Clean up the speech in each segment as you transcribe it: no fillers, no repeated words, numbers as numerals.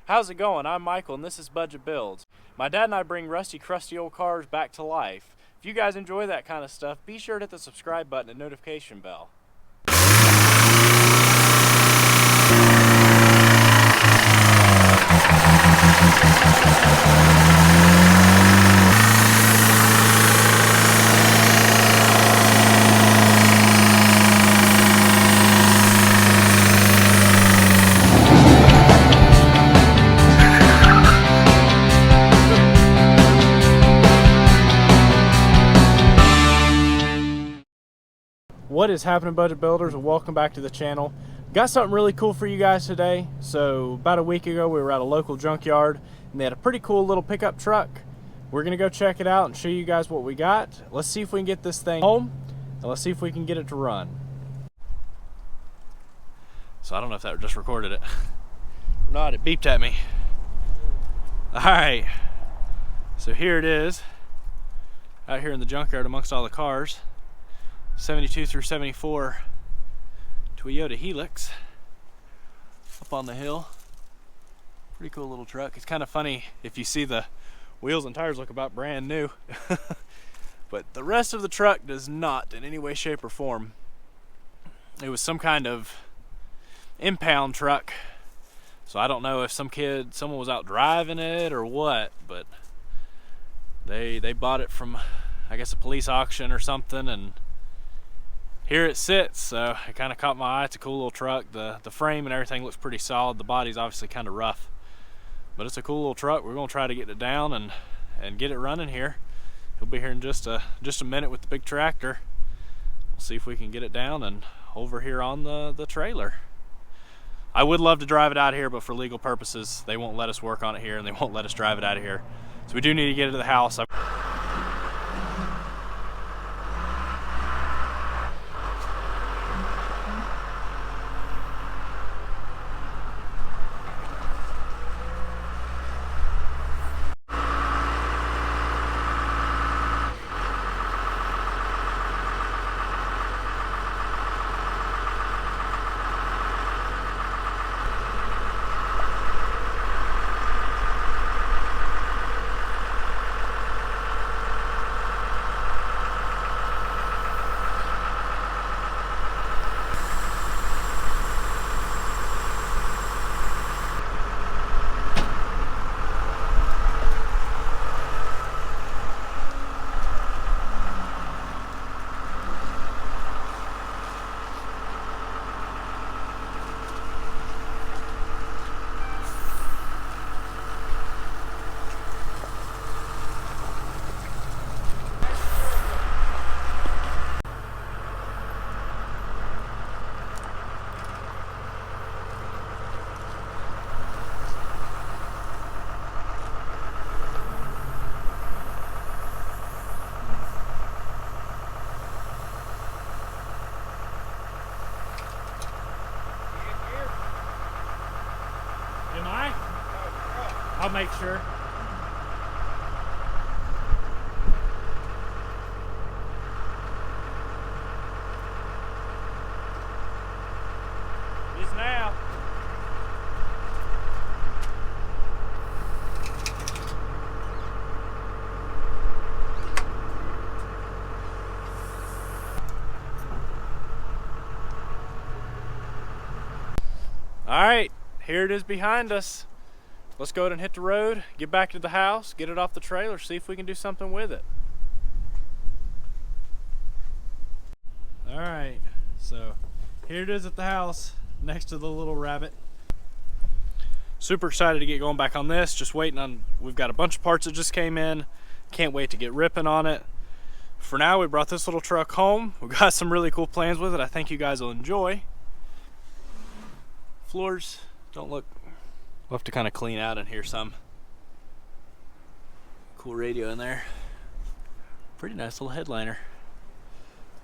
How's it going? I'm Michael and this is Budget Builds. My dad and I bring rusty, crusty old cars back to life. If you guys enjoy that kind of stuff, be sure to hit the subscribe button and notification bell. What is happening, Budget Builders, and welcome back to the channel. Got something really cool for you guys today. So about a week ago we were at a local junkyard and they had a pretty cool little pickup truck. We're gonna go check it out and show you guys what we got. Let's see if we can get this thing home and let's see if we can get it to run. So I don't know if that just recorded it or not. It beeped at me. Alright, so here it is out here in the junkyard amongst all the cars. 72 through 74 Toyota Helix up on the hill. Pretty cool little truck. It's kind of funny if you see the wheels and tires look about brand new but the rest of the truck does not in any way, shape, or form. It was some kind of impound truck, so I don't know if someone was out driving it or what, but they bought it from, I guess, a police auction or something, and here it sits. So it kind of caught my eye. It's a cool little truck. The frame and everything looks pretty solid. The body's obviously kind of rough, but it's a cool little truck. We're gonna try to get it down and get it running here. He'll be here in just a minute with the big tractor. We'll see if we can get it down and over here on the trailer. I would love to drive it out here, but for legal purposes they won't let us work on it here and they won't let us drive it out of here. So we do need to get it to the house. Am I? I'll make sure. It is now. All right. Here it is behind us. Let's go ahead and hit the road, get back to the house, get it off the trailer, see if we can do something with it. All right, so here it is at the house next to the little rabbit. Super excited to get going back on this. Just waiting on, we've got a bunch of parts that just came in. Can't wait to get ripping on it. For now, we brought this little truck home. We've got some really cool plans with it. I think you guys will enjoy. Floors don't look, we'll have to kind of clean out in here some. Cool radio in there. Pretty nice little headliner.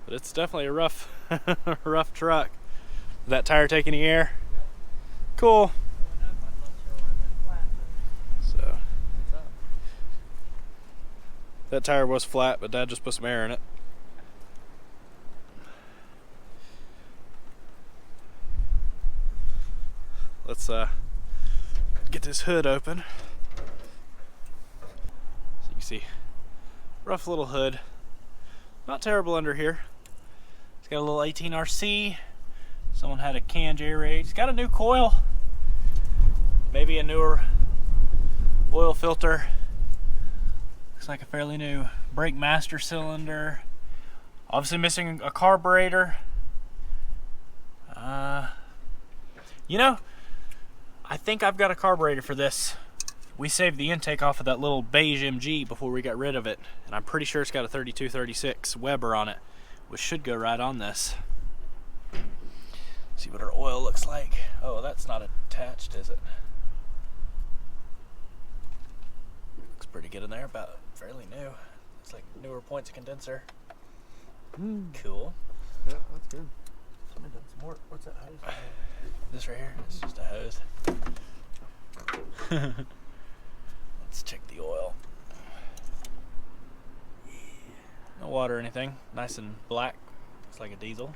But it's definitely a rough, rough truck. Is that tire taking the air? Cool. So that tire was flat, but Dad just put some air in it. Let's get this hood open. So you can see, rough little hood. Not terrible under here. It's got a little 18RC. Someone had a can J-Rage. It's got a new coil. Maybe a newer oil filter. Looks like a fairly new brake master cylinder. Obviously missing a carburetor. You know, I think I've got a carburetor for this. We saved the intake off of that little beige MG before we got rid of it, and I'm pretty sure it's got a 3236 Weber on it, which should go right on this. See what our oil looks like. Oh, that's not attached, is it? Looks pretty good in there, about fairly new. It's like newer points of condenser. Cool. Yeah, that's good. Somebody done some work. What's that hose? This right here? It's just a hose. Let's check the oil. No water or anything. Nice and black. Looks like a diesel.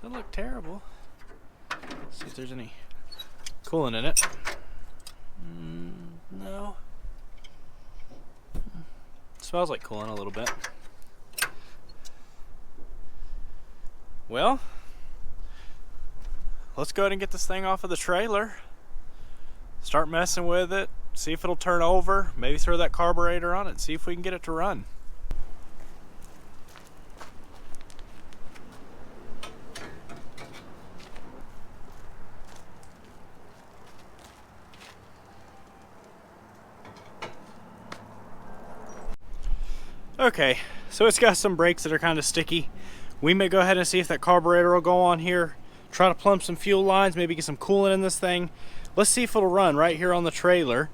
Doesn't look terrible. Let's see if there's any coolant in it. No. Smells like coolant a little bit. Well, let's go ahead and get this thing off of the trailer. Start messing with it. See if it'll turn over. Maybe throw that carburetor on it and see if we can get it to run. Okay, so it's got some brakes that are kind of sticky. We may go ahead and see if that carburetor will go on here. Try to plumb some fuel lines, maybe get some coolant in this thing. Let's see if it'll run right here on the trailer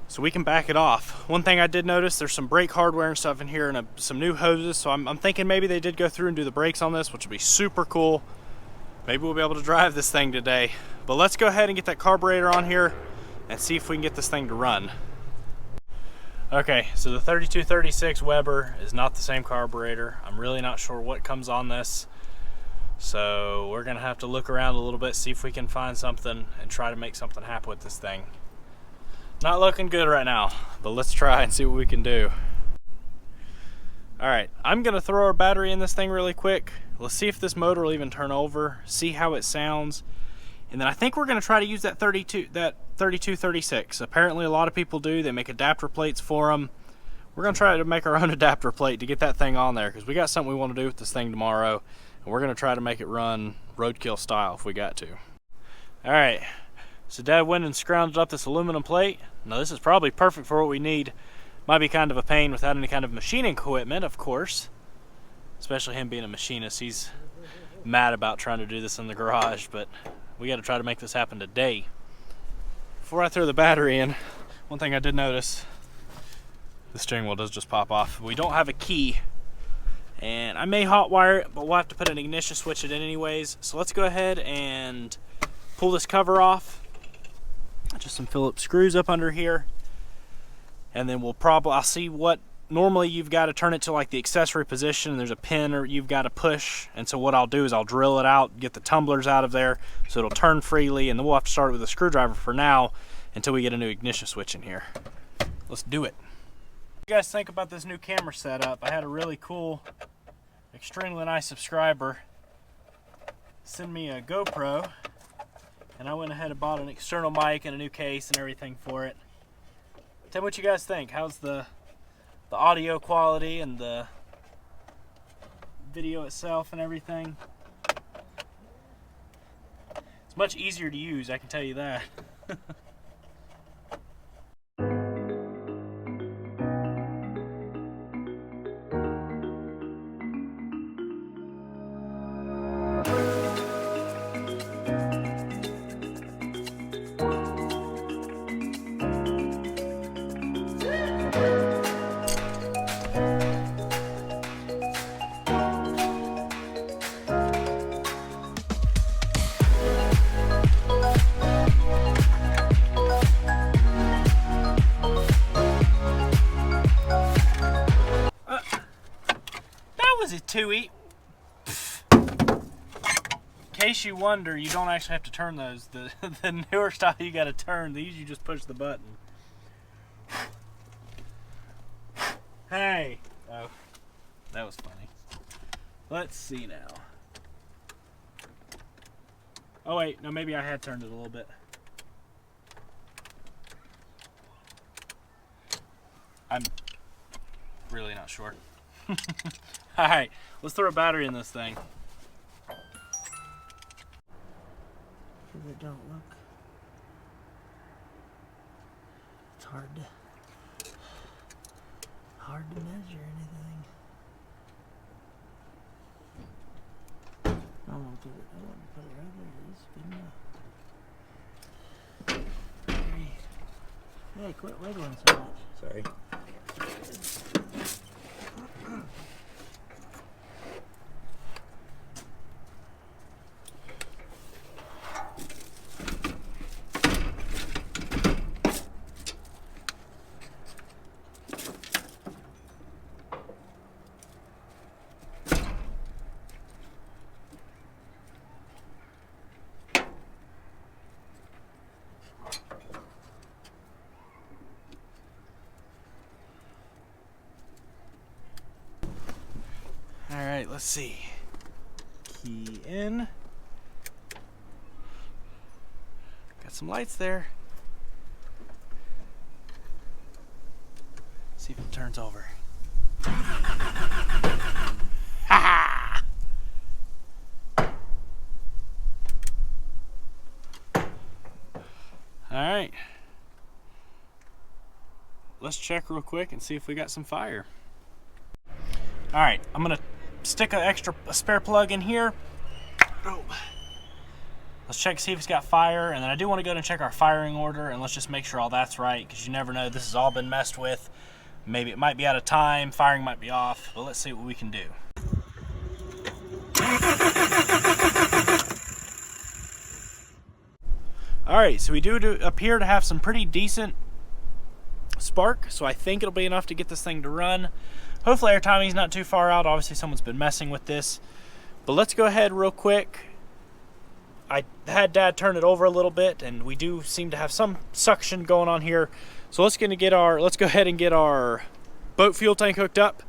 so we can back it off. One thing I did notice, there's some brake hardware and stuff in here and some new hoses, so I'm thinking maybe they did go through and do the brakes on this, which would be super cool. Maybe we'll be able to drive this thing today. But let's go ahead and get that carburetor on here and see if we can get this thing to run. Okay, so the 3236 Weber is not the same carburetor. I'm really not sure what comes on this. So we're gonna have to look around a little bit, see if we can find something and try to make something happen with this thing. Not looking good right now, but let's try and see what we can do. All right, I'm gonna throw our battery in this thing really quick. Let's see if this motor will even turn over, see how it sounds. And then I think we're gonna try to use that 3236. Apparently a lot of people do. They make adapter plates for them. We're gonna try to make our own adapter plate to get that thing on there because we got something we want to do with this thing tomorrow, and we're gonna try to make it run roadkill style if we got to. All right, so Dad went and scrounged up this aluminum plate. Now this is probably perfect for what we need. Might be kind of a pain without any kind of machining equipment, of course, especially him being a machinist. He's mad about trying to do this in the garage, but we got to try to make this happen today. Before I throw the battery in, one thing I did notice, the steering wheel does just pop off. We don't have a key, and I may hot wire it, but we'll have to put an ignition switch in it anyways. So let's go ahead and pull this cover off. Just some Phillips screws up under here, and then I'll see what. Normally you've got to turn it to like the accessory position, and there's a pin or you've got to push, and so what I'll do is I'll drill it out, get the tumblers out of there so it'll turn freely, and then we'll have to start it with a screwdriver for now until we get a new ignition switch in here. Let's do it. What do you guys think about this new camera setup? I had a really cool, extremely nice subscriber send me a GoPro, and I went ahead and bought an external mic and a new case and everything for it. Tell me what you guys think. How's the audio quality and the video itself and everything? It's much easier to use, I can tell you that. Was it 2E? case you wonder, you don't actually have to turn those. The newer style you got to turn. These you just push the button. Hey! Oh, that was funny. Let's see now. Oh wait, no, maybe I had turned it a little bit. I'm really not sure. Alright, let's throw a battery in this thing. Because it don't look. It's hard to measure anything. I want to put it right there. It is good enough. Hey, quit wiggling so much. Sorry. Alright, let's see. Key in. Got some lights there. See if it turns over. Ha! Alright. Let's check real quick and see if we got some fire. Alright, I'm gonna stick a spare plug in here. Oh. Let's check, see if it's got fire, and then I do want to go and check our firing order, and let's just make sure all that's right, because you never know, this has all been messed with. Maybe it might be out of time, firing might be off, but let's see what we can do. Alright, so we do appear to have some pretty decent spark, so I think it'll be enough to get this thing to run. Hopefully our timing's not too far out. Obviously someone's been messing with this. But let's go ahead real quick. I had Dad turn it over a little bit, and we do seem to have some suction going on here. So let's go ahead and get our boat fuel tank hooked up.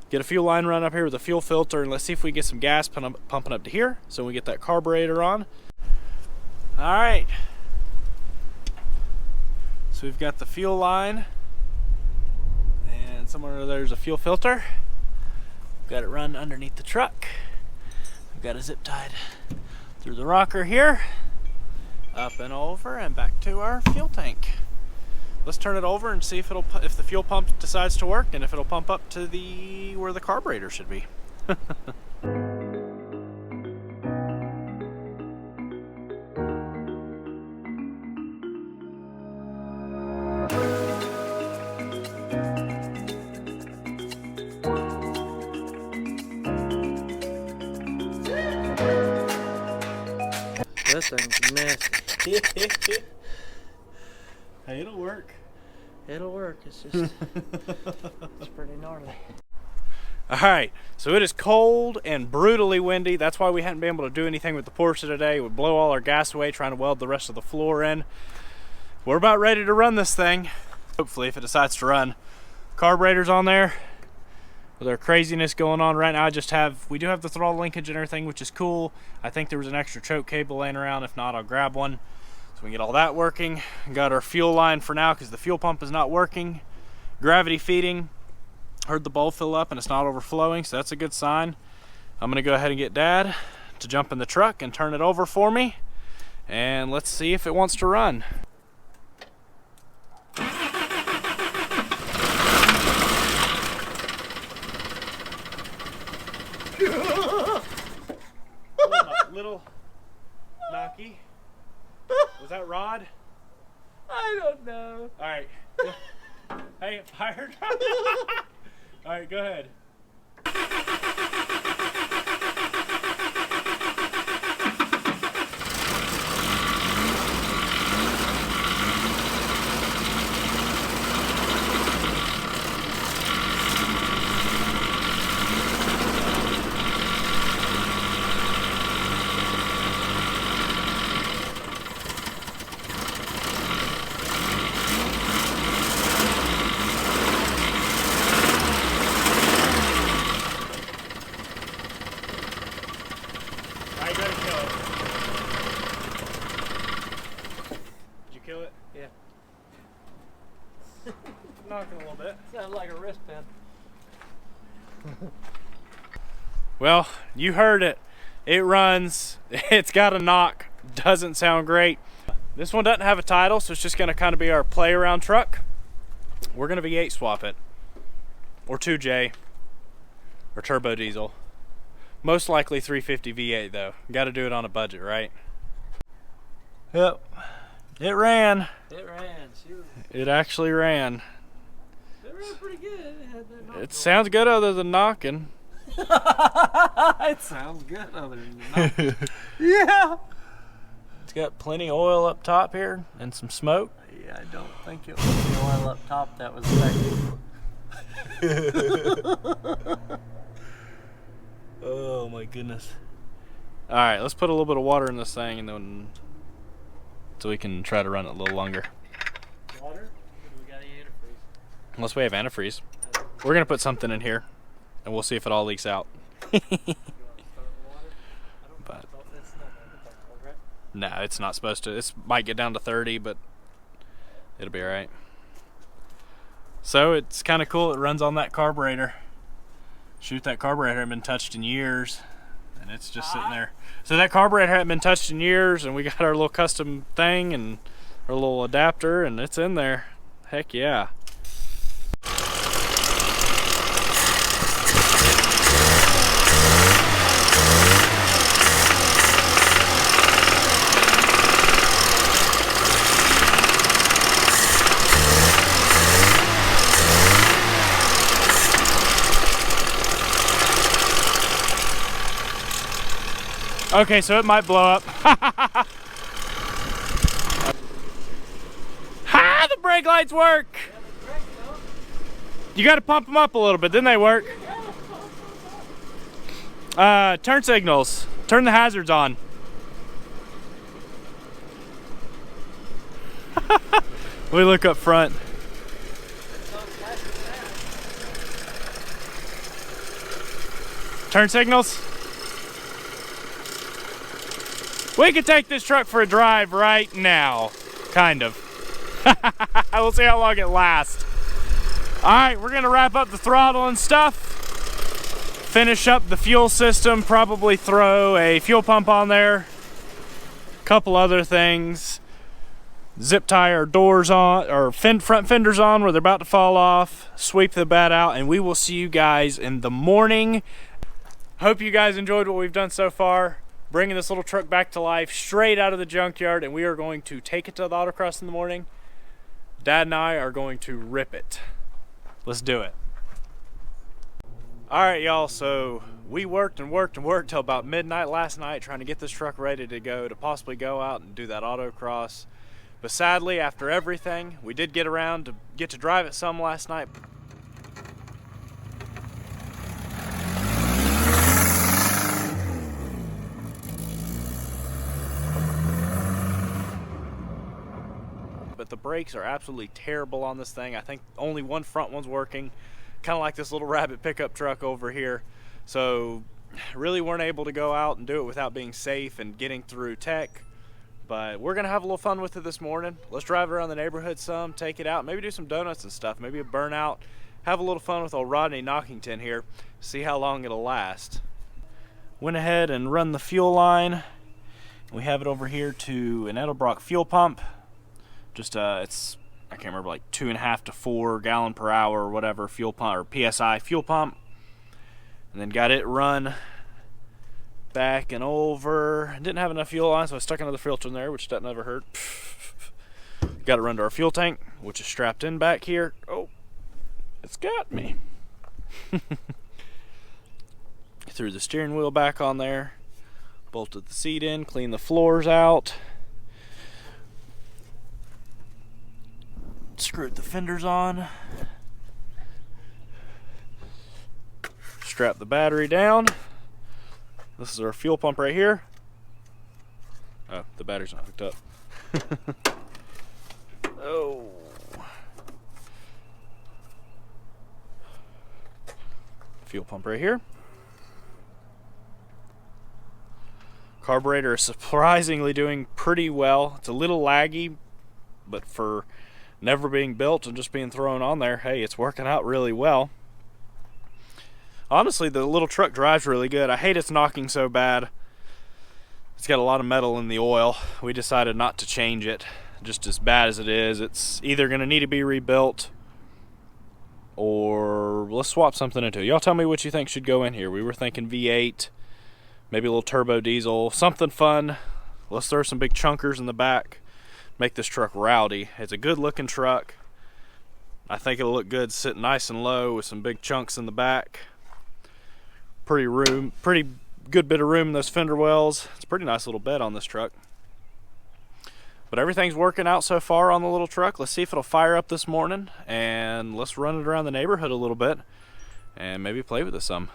Get a fuel line run up here with a fuel filter, and let's see if we can get some gas pumping up to here so we get that carburetor on. Alright. So we've got the fuel line. And somewhere there's a fuel filter. Got it run underneath the truck. I've got it zip tied through the rocker here, up and over and back to our fuel tank. Let's turn it over and see if the fuel pump decides to work and if it'll pump up to where the carburetor should be. That thing's messy. Hey, it'll work. It'll work. It's just it's pretty gnarly. Alright, so it is cold and brutally windy. That's why we hadn't been able to do anything with the Porsche today. It would blow all our gas away trying to weld the rest of the floor in. We're about ready to run this thing. Hopefully, if it decides to run. Carburetor's on there. With our craziness going on right now, we do have the throttle linkage and everything, which is cool. I think there was an extra choke cable laying around. If not, I'll grab one. So we can get all that working. Got our fuel line for now because the fuel pump is not working. Gravity feeding. Heard the bowl fill up and it's not overflowing, so that's a good sign. I'm gonna go ahead and get Dad to jump in the truck and turn it over for me. And let's see if it wants to run. Little knocky. Was that Rod? I don't know. All right. Hey, it fired. All right, go ahead. I gotta kill it. Did you kill it? Yeah. Knocking a little bit. Sounds like a wrist pen. Well, you heard it. It runs. It's got a knock. Doesn't sound great. This one doesn't have a title, so it's just going to kind of be our play around truck. We're going to V8 swap it. Or 2J. Or turbo diesel. Most likely 350 V8 though. Got to do it on a budget, right? Yep. It ran. It ran. It actually ran. It ran pretty good. It had that knock It sounds good other than knocking. It sounds good other than knocking. Yeah. It's got plenty of oil up top here and some smoke. Yeah, I don't think it was the oil up top that was affected. Oh my goodness. Alright, let's put a little bit of water in this thing and then so we can try to run it a little longer. Water? Or do we got any antifreeze? Unless we have antifreeze. We're gonna put something in here and we'll see if it all leaks out. You want to start with water? But It's not cold, right? no, it's not supposed to. It might get down to 30, but it'll be alright. So it's kind of cool. It runs on that carburetor. Shoot, that carburetor hadn't been touched in years, and it's just sitting there. So that carburetor hadn't been touched in years, and we got our little custom thing and our little adapter, and it's in there. Heck yeah. Okay, so it might blow up. Ha! The brake lights work! You gotta pump them up a little bit, then they work. Turn signals. Turn the hazards on. We look up front. Turn signals. We could take this truck for a drive right now. Kind of. We'll see how long it lasts. Alright, we're gonna wrap up the throttle and stuff. Finish up the fuel system, probably throw a fuel pump on there. Couple other things. Zip tie our doors on, or front fenders on where they're about to fall off. Sweep the bed out, and we will see you guys in the morning. Hope you guys enjoyed what we've done so far. Bringing this little truck back to life straight out of the junkyard, and we are going to take it to the autocross in the morning. Dad and I are going to rip it. Let's do it. Alright y'all, so we worked and worked and worked till about midnight last night trying to get this truck ready to go to possibly go out and do that autocross. But sadly, after everything, we did get around to get to drive it some last night. But the brakes are absolutely terrible on this thing. I think only one front one's working, kind of like this little rabbit pickup truck over here. So really weren't able to go out and do it without being safe and getting through tech. But we're gonna have a little fun with it this morning. Let's drive it around the neighborhood some, take it out, maybe do some donuts and stuff, maybe a burnout, have a little fun with old Rodney Knockington here, see how long it'll last. Went ahead and run the fuel line. We have it over here to an Edelbrock fuel pump. Just it's, I can't remember, like 2.5 to 4 gallon per hour or whatever fuel pump, or PSI fuel pump. And then got it run back and over. Didn't have enough fuel on, so I stuck another filter in there, which doesn't ever hurt. Got it run to our fuel tank, which is strapped in back here. Oh, it's got me. Threw the steering wheel back on there, bolted the seat in, cleaned the floors out. Screwed the fenders on, strap the battery down. This is our fuel pump right here. Oh, the battery's not hooked up. Oh. Fuel pump right here. Carburetor is surprisingly doing pretty well. It's a little laggy, but for never being built and just being thrown on there, hey, it's working out really well. Honestly, the little truck drives really good. I hate it's knocking so bad. It's got a lot of metal in the oil. We decided not to change it. Just as bad as it is, it's either going to need to be rebuilt or let's swap something into it. Y'all tell me what you think should go in here. We were thinking V8, maybe a little turbo diesel, something fun. Let's throw some big chunkers in the back, make this truck rowdy. It's a good looking truck. I think it'll look good sitting nice and low with some big chunks in the back. Pretty good bit of room in those fender wells. It's a pretty nice little bed on this truck. But everything's working out so far on the little truck. Let's see if it'll fire up this morning, and let's run it around the neighborhood a little bit and maybe play with it some.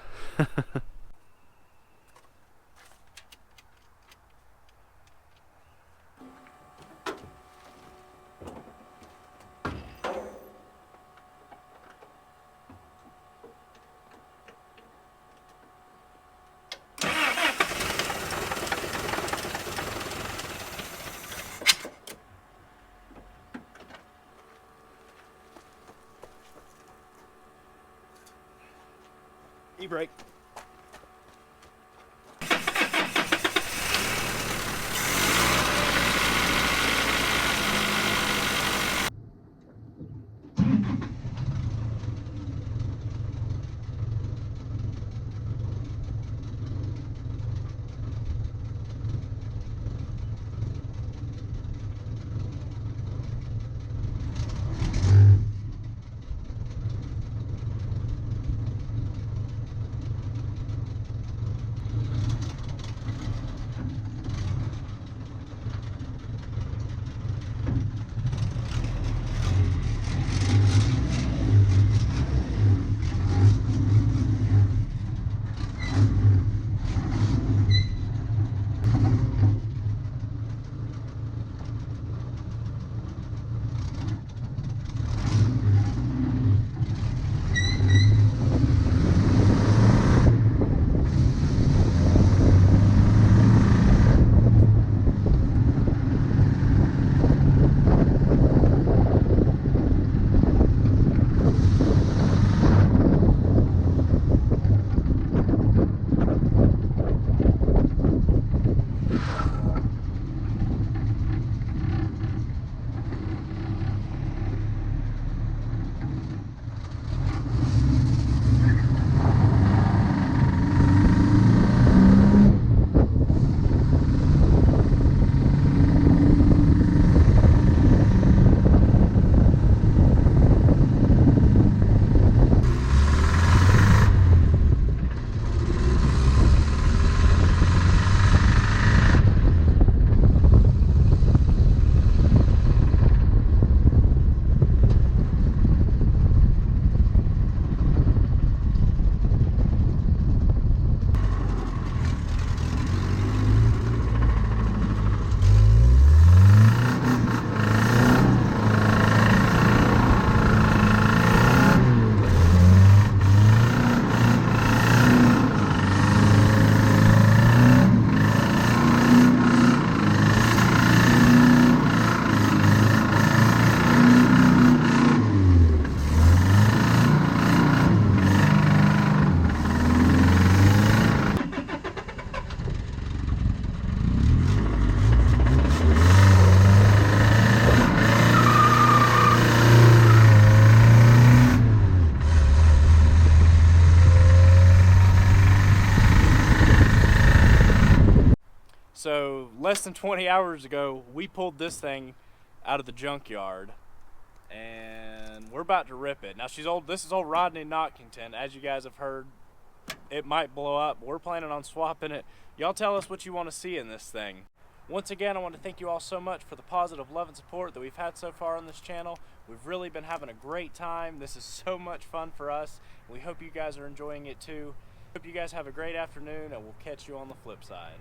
E-brake. So less than 20 hours ago, we pulled this thing out of the junkyard and we're about to rip it. Now this is old Rodney Knockington. As you guys have heard, it might blow up. We're planning on swapping it. Y'all tell us what you want to see in this thing. Once again, I want to thank you all so much for the positive love and support that we've had so far on this channel. We've really been having a great time. This is so much fun for us. We hope you guys are enjoying it too. Hope you guys have a great afternoon, and we'll catch you on the flip side.